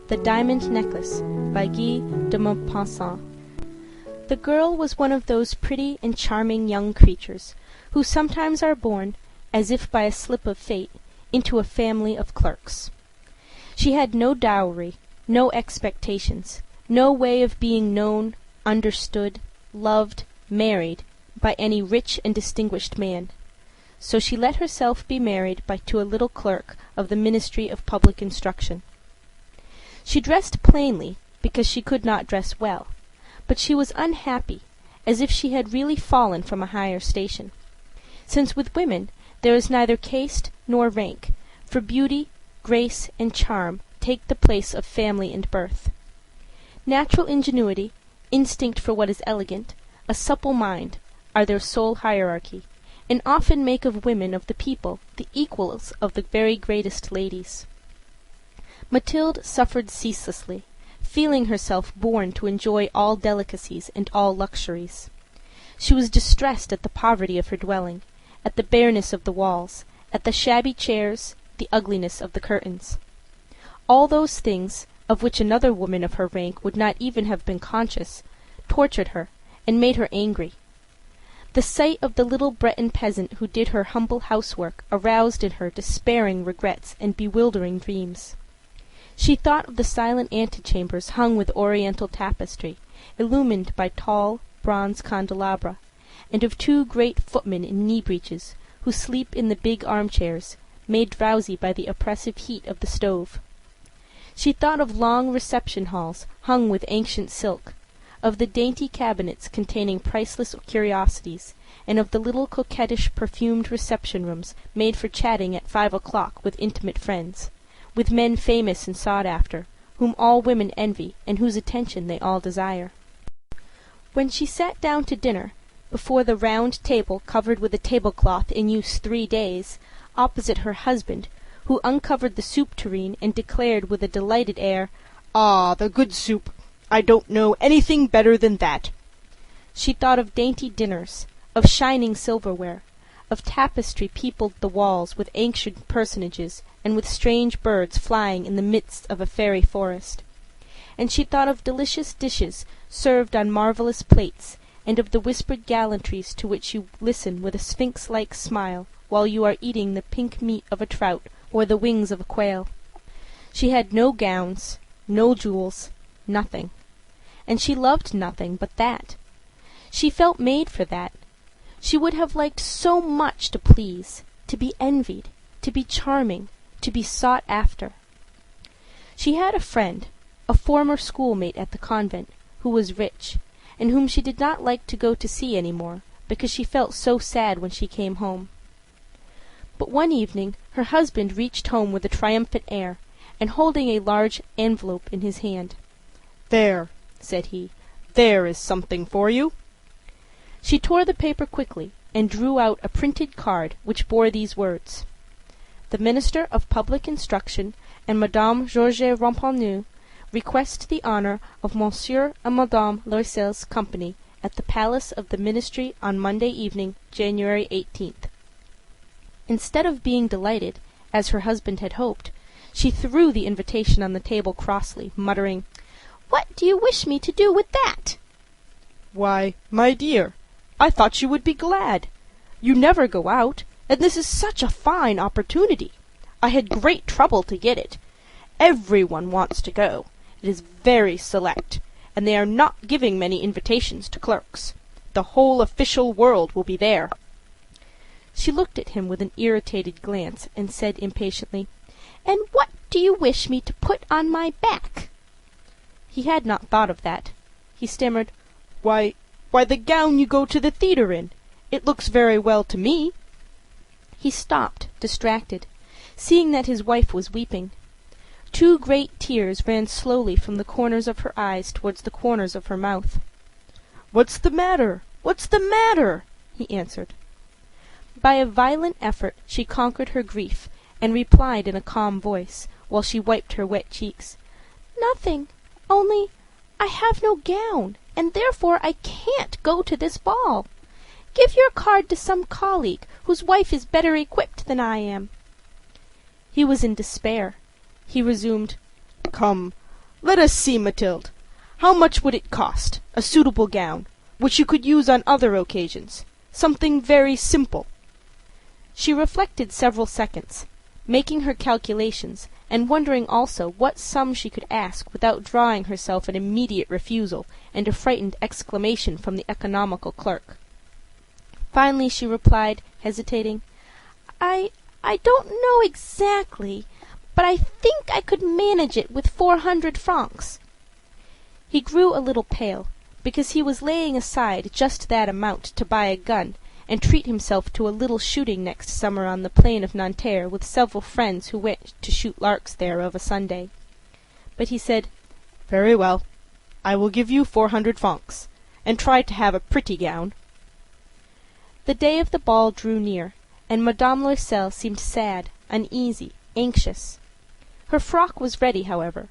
The Diamond Necklace by Guy de Maupassant. The girl was one of those pretty and charming young creatures who sometimes are born, as if by a slip of fate, into a family of clerks. She had no dowry, no expectations, no way of being known, understood, loved, married by any rich and distinguished man. So she let herself be married to a little clerk of the Ministry of Public Instruction. She dressed plainly, because she could not dress well, but she was unhappy, as if she had really fallen from a higher station. Since with women there is neither caste nor rank, for beauty, grace, and charm take the place of family and birth. Natural ingenuity, instinct for what is elegant, a supple mind, are their sole hierarchy, and often make of women of the people the equals of the very greatest ladies. Mathilde suffered ceaselessly, feeling herself born to enjoy all delicacies and all luxuries. She was distressed at the poverty of her dwelling, at the bareness of the walls, at the shabby chairs, the ugliness of the curtains. All those things, of which another woman of her rank would not even have been conscious, tortured her and made her angry. The sight of the little Breton peasant who did her humble housework aroused in her despairing regrets and bewildering dreams. She thought of the silent antechambers hung with oriental tapestry, illumined by tall, bronze candelabra, and of two great footmen in knee-breeches, who sleep in the big armchairs, made drowsy by the oppressive heat of the stove. She thought of long reception halls hung with ancient silk, of the dainty cabinets containing priceless curiosities, and of the little coquettish perfumed reception rooms made for chatting at 5 o'clock with intimate friends, with men famous and sought after, whom all women envy and whose attention they all desire. When she sat down to dinner, before the round table covered with a tablecloth in use 3 days, opposite her husband, who uncovered the soup tureen and declared with a delighted air, "Ah, the good soup! I don't know anything better than that." She thought of dainty dinners, of shining silverware, of tapestry peopled the walls with ancient personages and with strange birds flying in the midst of a fairy forest. And she thought of delicious dishes served on marvelous plates, and of the whispered gallantries to which you listen with a sphinx-like smile while you are eating the pink meat of a trout or the wings of a quail. She had no gowns, no jewels, nothing. And she loved nothing but that. She felt made for that. She would have liked so much to please, to be envied, to be charming, to be sought after. She had a friend, a former schoolmate at the convent, who was rich, and whom she did not like to go to see any more, because she felt so sad when she came home. But one evening her husband reached home with a triumphant air, and holding a large envelope in his hand. "There," said he, "there is something for you." She tore the paper quickly, and drew out a printed card which bore these words: "The Minister of Public Instruction and Madame Georges Ramponneau request the honor of Monsieur and Madame Loisel's company at the Palace of the Ministry on Monday evening, January 18th. Instead of being delighted, as her husband had hoped, she threw the invitation on the table crossly, muttering, "What do you wish me to do with that?" "Why, my dear, I thought you would be glad. You never go out, and this is such a fine opportunity. I had great trouble to get it. Every one wants to go. It is very select, and they are not giving many invitations to clerks. The whole official world will be there." She looked at him with an irritated glance, and said impatiently, "And what do you wish me to put on my back?" He had not thought of that. He stammered, Why, the gown you go to the theatre in. It looks very well to me." He stopped, distracted, seeing that his wife was weeping. 2 great tears ran slowly from the corners of her eyes towards the corners of her mouth. "What's the matter? What's the matter?" he answered. By a violent effort she conquered her grief, and replied in a calm voice, while she wiped her wet cheeks, "Nothing, only I have no gown, and therefore I can't go to this ball. Give your card to some colleague whose wife is better equipped than I am." He was in despair. He resumed, "Come, Let us see, Mathilde. How much would it cost, a suitable gown, which you could use on other occasions? Something very simple." She reflected several seconds, making her calculations, and wondering also what sum she could ask without drawing herself an immediate refusal and a frightened exclamation from the economical clerk. Finally she replied, hesitating, I don't know exactly, but I think I could manage it with 400 francs. He grew a little pale, because he was laying aside just that amount to buy a gun and treat himself to a little shooting next summer on the plain of Nanterre with several friends who went to shoot larks there of a Sunday. But he said, "Very well, I will give you 400 francs, and try to have a pretty gown." The day of the ball drew near, and Madame Loisel seemed sad, uneasy, anxious. Her frock was ready, however.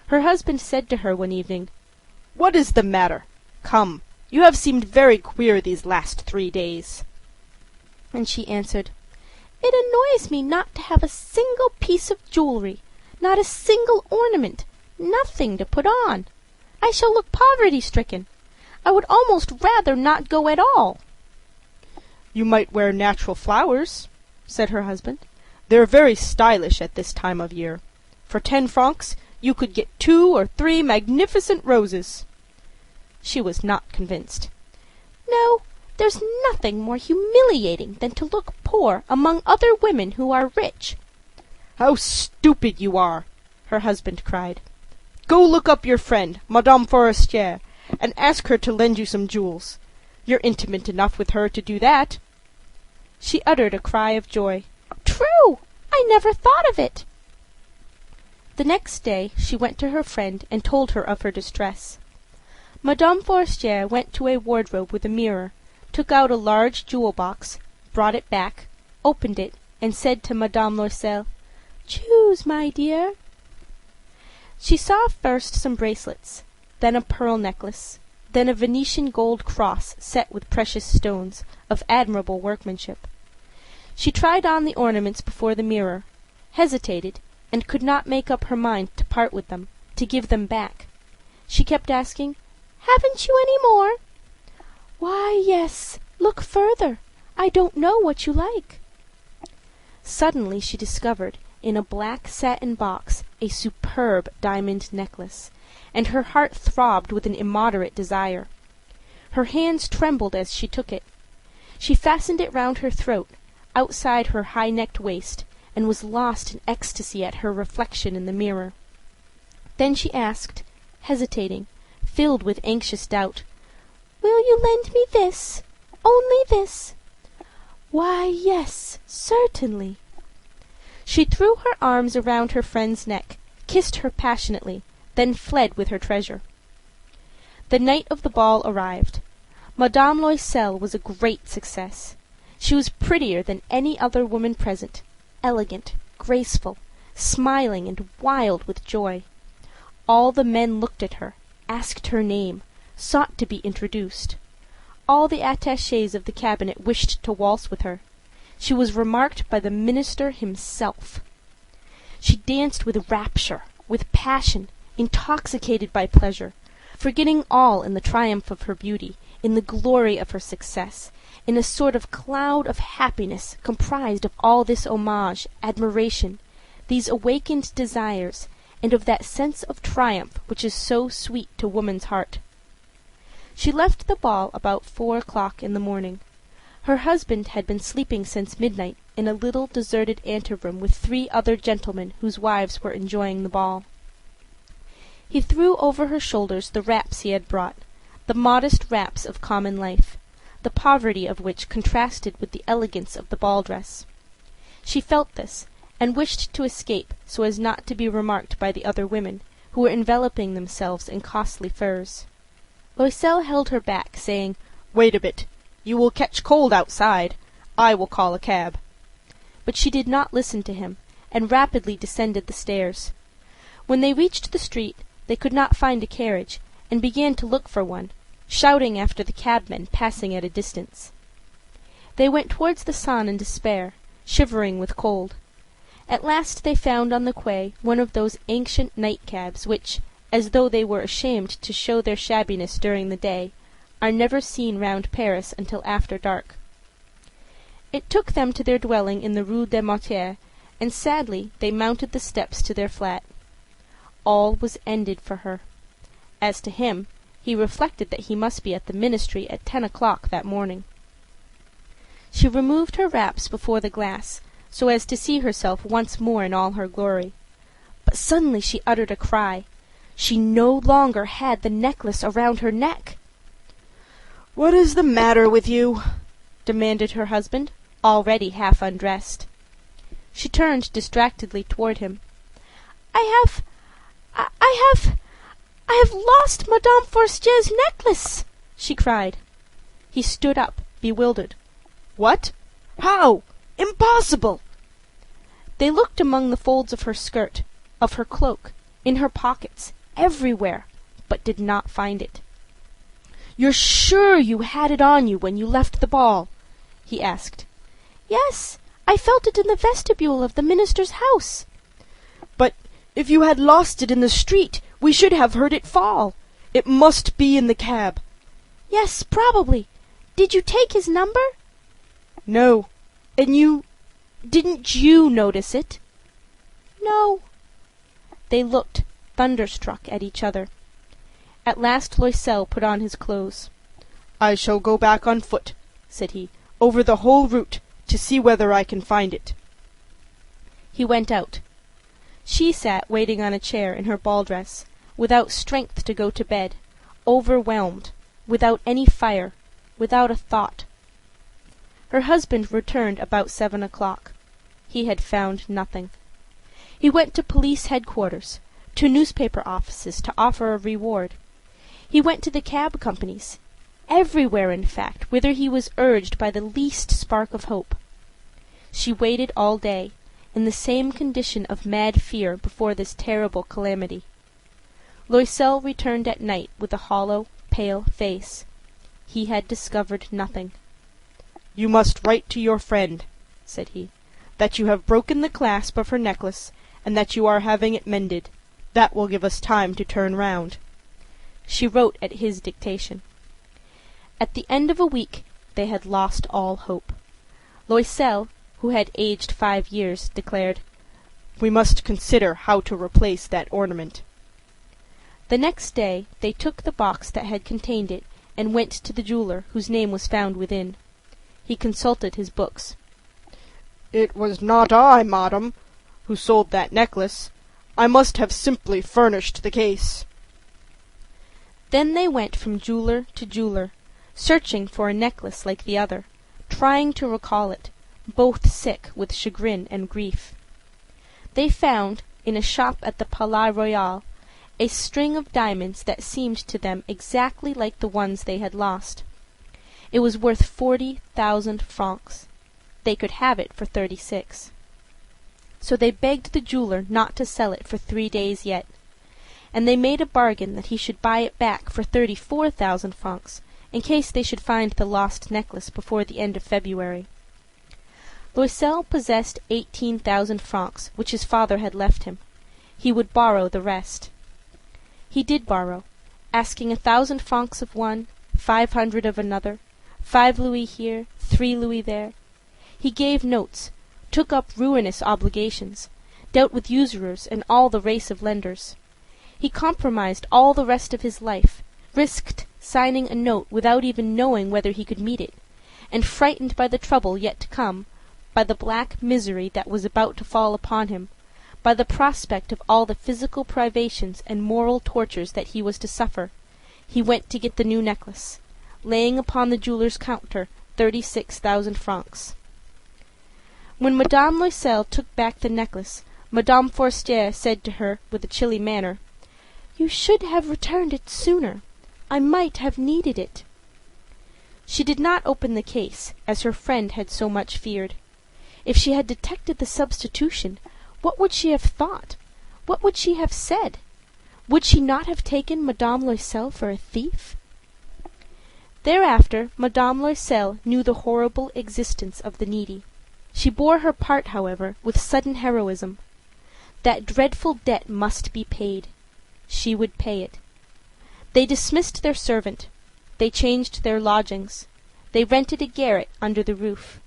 Her husband said to her one evening, "What is the matter? Come, you have seemed very queer these last 3 days." And she answered, "It annoys me not to have a single piece of jewelry, not a single ornament, nothing to put on. I shall look poverty-stricken. I would almost rather not go at all." "You might wear natural flowers," said her husband. "They're very stylish at this time of year. For 10 francs you could get 2 or 3 magnificent roses." She was not convinced. "No, there's nothing more humiliating than to look poor among other women who are rich." "How stupid you are!" her husband cried. "Go look up your friend, Madame Forestier, and ask her to lend you some jewels. You're intimate enough with her to do that." She uttered a cry of joy. "True! I never thought of it." The next day she went to her friend and told her of her distress. Madame Forestier went to a wardrobe with a mirror, took out a large jewel box, brought it back, opened it, and said to Madame Loisel, "Choose, my dear." She saw first some bracelets, then a pearl necklace, then a Venetian gold cross set with precious stones, of admirable workmanship. She tried on the ornaments before the mirror, hesitated, and could not make up her mind to part with them, to give them back. She kept asking, "Haven't you any more?" "Why, yes. Look further. I don't know what you like." Suddenly she discovered, in a black satin box, a superb diamond necklace, and her heart throbbed with an immoderate desire. Her hands trembled as she took it. She fastened it round her throat, outside her high-necked waist, and was lost in ecstasy at her reflection in the mirror. Then she asked, hesitating, filled with anxious doubt, "Will you lend me this? Only this?" "Why, yes, certainly." She threw her arms around her friend's neck, kissed her passionately, then fled with her treasure. The night of the ball arrived. Madame Loisel was a great success. She was prettier than any other woman present, elegant, graceful, smiling and wild with joy. All the men looked at her, asked her name, sought to be introduced. All the attachés of the cabinet wished to waltz with her. She was remarked by the minister himself. She danced with rapture, with passion, intoxicated by pleasure, forgetting all in the triumph of her beauty, in the glory of her success, in a sort of cloud of happiness comprised of all this homage, admiration, these awakened desires, and of that sense of triumph which is so sweet to woman's heart. She left the ball about 4 o'clock in the morning. Her husband had been sleeping since midnight in a little deserted anteroom with 3 other gentlemen whose wives were enjoying the ball. He threw over her shoulders the wraps he had brought, the modest wraps of common life, the poverty of which contrasted with the elegance of the ball dress. She felt this, and wished to escape so as not to be remarked by the other women, who were enveloping themselves in costly furs. Loisel held her back, saying, "Wait a bit. You will catch cold outside. I will call a cab." But she did not listen to him, and rapidly descended the stairs. When they reached the street, they could not find a carriage, and began to look for one, shouting after the cabmen passing at a distance. They went towards the Seine in despair, shivering with cold. At last they found on the quay one of those ancient night cabs which, as though they were ashamed to show their shabbiness during the day, are never seen round Paris until after dark. It took them to their dwelling in the Rue des Martyrs, and sadly they mounted the steps to their flat. All was ended for her. As to him, he reflected that he must be at the ministry at 10 o'clock that morning. She removed her wraps before the glass, so as to see herself once more in all her glory. But suddenly she uttered a cry. She no longer had the necklace around her neck. "What is the matter with you?" demanded her husband, already half undressed. She turned distractedly toward him. I have lost Madame Forestier's necklace!" she cried. He stood up, bewildered. "What? How? Impossible!" They looked among the folds of her skirt, of her cloak, in her pockets, everywhere, but did not find it. "You're sure you had it on you when you left the ball?" he asked. "Yes, I felt it in the vestibule of the minister's house." "But if you had lost it in the street, we should have heard it fall. It must be in the cab." "Yes, probably. Did you take his number?" "No. And didn't you notice it?" "No." They looked, thunderstruck, at each other. At last Loisel put on his clothes. "I shall go back on foot," said he, "over the whole route, to see whether I can find it." He went out. She sat waiting on a chair in her ball dress, without strength to go to bed, overwhelmed, without any fire, without a thought. Her husband returned about 7 o'clock. He had found nothing. He went to police headquarters, to newspaper offices to offer a reward. He went to the cab companies, everywhere, in fact, whither he was urged by the least spark of hope. She waited all day, in the same condition of mad fear before this terrible calamity. Loisel returned at night with a hollow, pale face. He had discovered nothing. "You must write to your friend," said he, "that you have broken the clasp of her necklace, and that you are having it mended. That will give us time to turn round." She wrote at his dictation. At the end of a week they had lost all hope. Loisel, who had aged 5 years, declared, "We must consider how to replace that ornament." The next day they took the box that had contained it and went to the jeweler whose name was found within. He consulted his books. "It was not I, madam, who sold that necklace. I must have simply furnished the case." Then they went from jeweler to jeweler, searching for a necklace like the other, trying to recall it, both sick with chagrin and grief. They found, in a shop at the Palais Royal, a string of diamonds that seemed to them exactly like the ones they had lost. It was worth 40,000 francs. They could have it for 36. So they begged the jeweler not to sell it for 3 days yet, and they made a bargain that he should buy it back for 34,000 francs, in case they should find the lost necklace before the end of February. Loisel possessed 18,000 francs, which his father had left him. He would borrow the rest. He did borrow, asking 1,000 francs of one, 500 of another, 5 louis here, 3 louis there. He gave notes, took up ruinous obligations, dealt with usurers and all the race of lenders. He compromised all the rest of his life, risked signing a note without even knowing whether he could meet it, and frightened by the trouble yet to come, by the black misery that was about to fall upon him, by the prospect of all the physical privations and moral tortures that he was to suffer, he went to get the new necklace, laying upon the jeweler's counter 36,000 francs. When Madame Loisel took back the necklace, Madame Forestier said to her with a chilly manner, "You should have returned it sooner. I might have needed it." She did not open the case, as her friend had so much feared. If she had detected the substitution, what would she have thought? What would she have said? Would she not have taken Madame Loisel for a thief? Thereafter Madame Loisel knew the horrible existence of the needy. She bore her part, however, with sudden heroism. That dreadful debt must be paid. she would pay it. They dismissed their servant. They changed their lodgings. They rented a garret under the roof.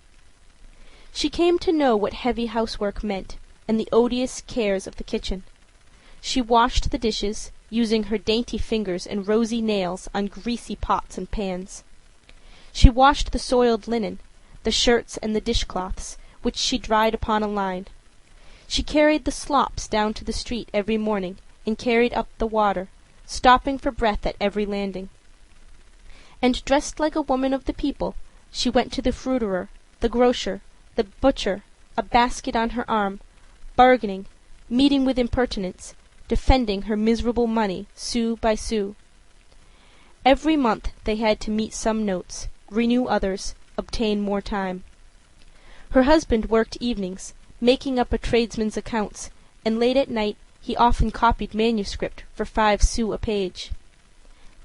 She came to know what heavy housework meant, and the odious cares of the kitchen. She washed the dishes, using her dainty fingers and rosy nails on greasy pots and pans. She washed the soiled linen, the shirts and the dishcloths, which she dried upon a line. She carried the slops down to the street every morning, and carried up the water, stopping for breath at every landing. And dressed like a woman of the people, she went to the fruiterer, the grocer, the butcher, a basket on her arm, bargaining, meeting with impertinence, defending her miserable money sou by sou. Every month they had to meet some notes, renew others, obtain more time. Her husband worked evenings, making up a tradesman's accounts, and late at night he often copied manuscript for 5 sous a page.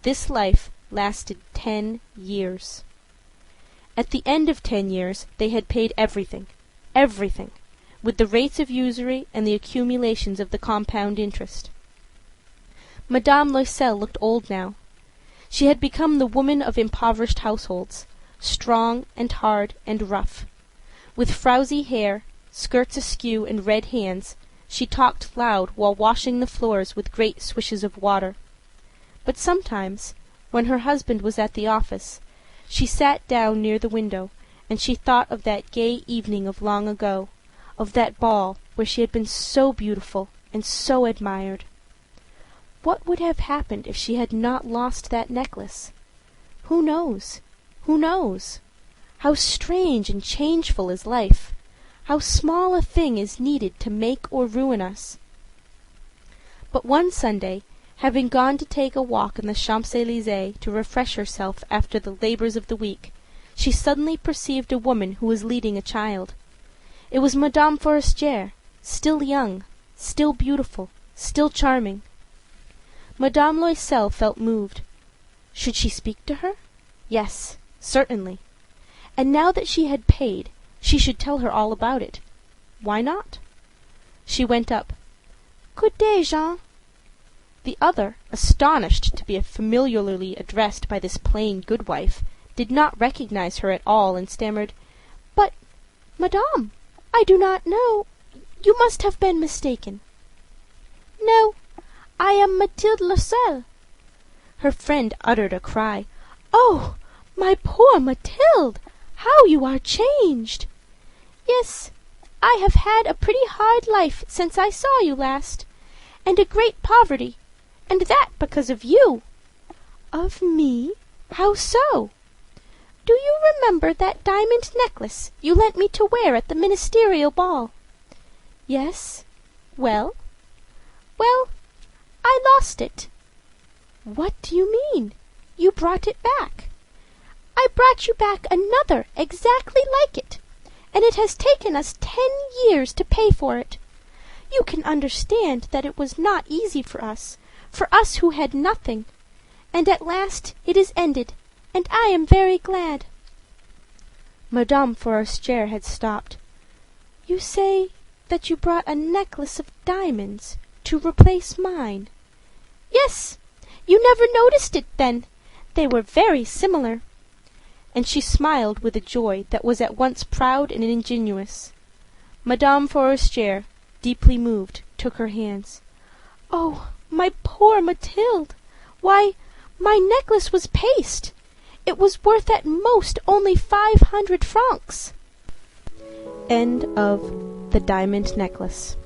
This life lasted 10 years. At the end of 10 years they had paid everything, with the rates of usury and the accumulations of the compound interest. Madame Loisel looked old now. She had become the woman of impoverished households, strong and hard and rough. With frowsy hair, skirts askew, and red hands, she talked loud while washing the floors with great swishes of water. But sometimes, when her husband was at the office, she sat down near the window, and she thought of that gay evening of long ago, of that ball where she had been so beautiful and so admired. What would have happened if she had not lost that necklace? Who knows? Who knows? How strange and changeful is life! How small a thing is needed to make or ruin us! But one Sunday, having gone to take a walk in the Champs-Élysées to refresh herself after the labors of the week, she suddenly perceived a woman who was leading a child. It was Madame Forestier, still young, still beautiful, still charming. Madame Loisel felt moved. Should she speak to her? Yes, certainly. And now that she had paid, she should tell her all about it. Why not? She went up. "Good day, Jean." The other, astonished to be familiarly addressed by this plain goodwife, did not recognize her at all, and stammered, "But, madame, I do not know. You must have been mistaken." "No, I am Mathilde Loisel." Her friend uttered a cry. "Oh, my poor Mathilde! How you are changed!" "Yes, I have had a pretty hard life since I saw you last, and a great poverty, and that because of you." "Of me? How so?" "Do you remember that diamond necklace you lent me to wear at the ministerial ball?" "Yes. Well?" "Well, I lost it." "What do you mean? You brought it back." "I brought you back another exactly like it, and it has taken us 10 years to pay for it. You can understand that it was not easy for us who had nothing, and at last it is ended, and I am very glad." Madame Forestier had stopped. "You say that you brought a necklace of diamonds to replace mine?" "Yes. You never noticed it then. They were very similar." And she smiled with a joy that was at once proud and ingenuous. Madame Forestier, deeply moved, took her hands. "Oh, my poor Mathilde! Why, my necklace was paste. It was worth at most only 500 francs." End of The Diamond Necklace.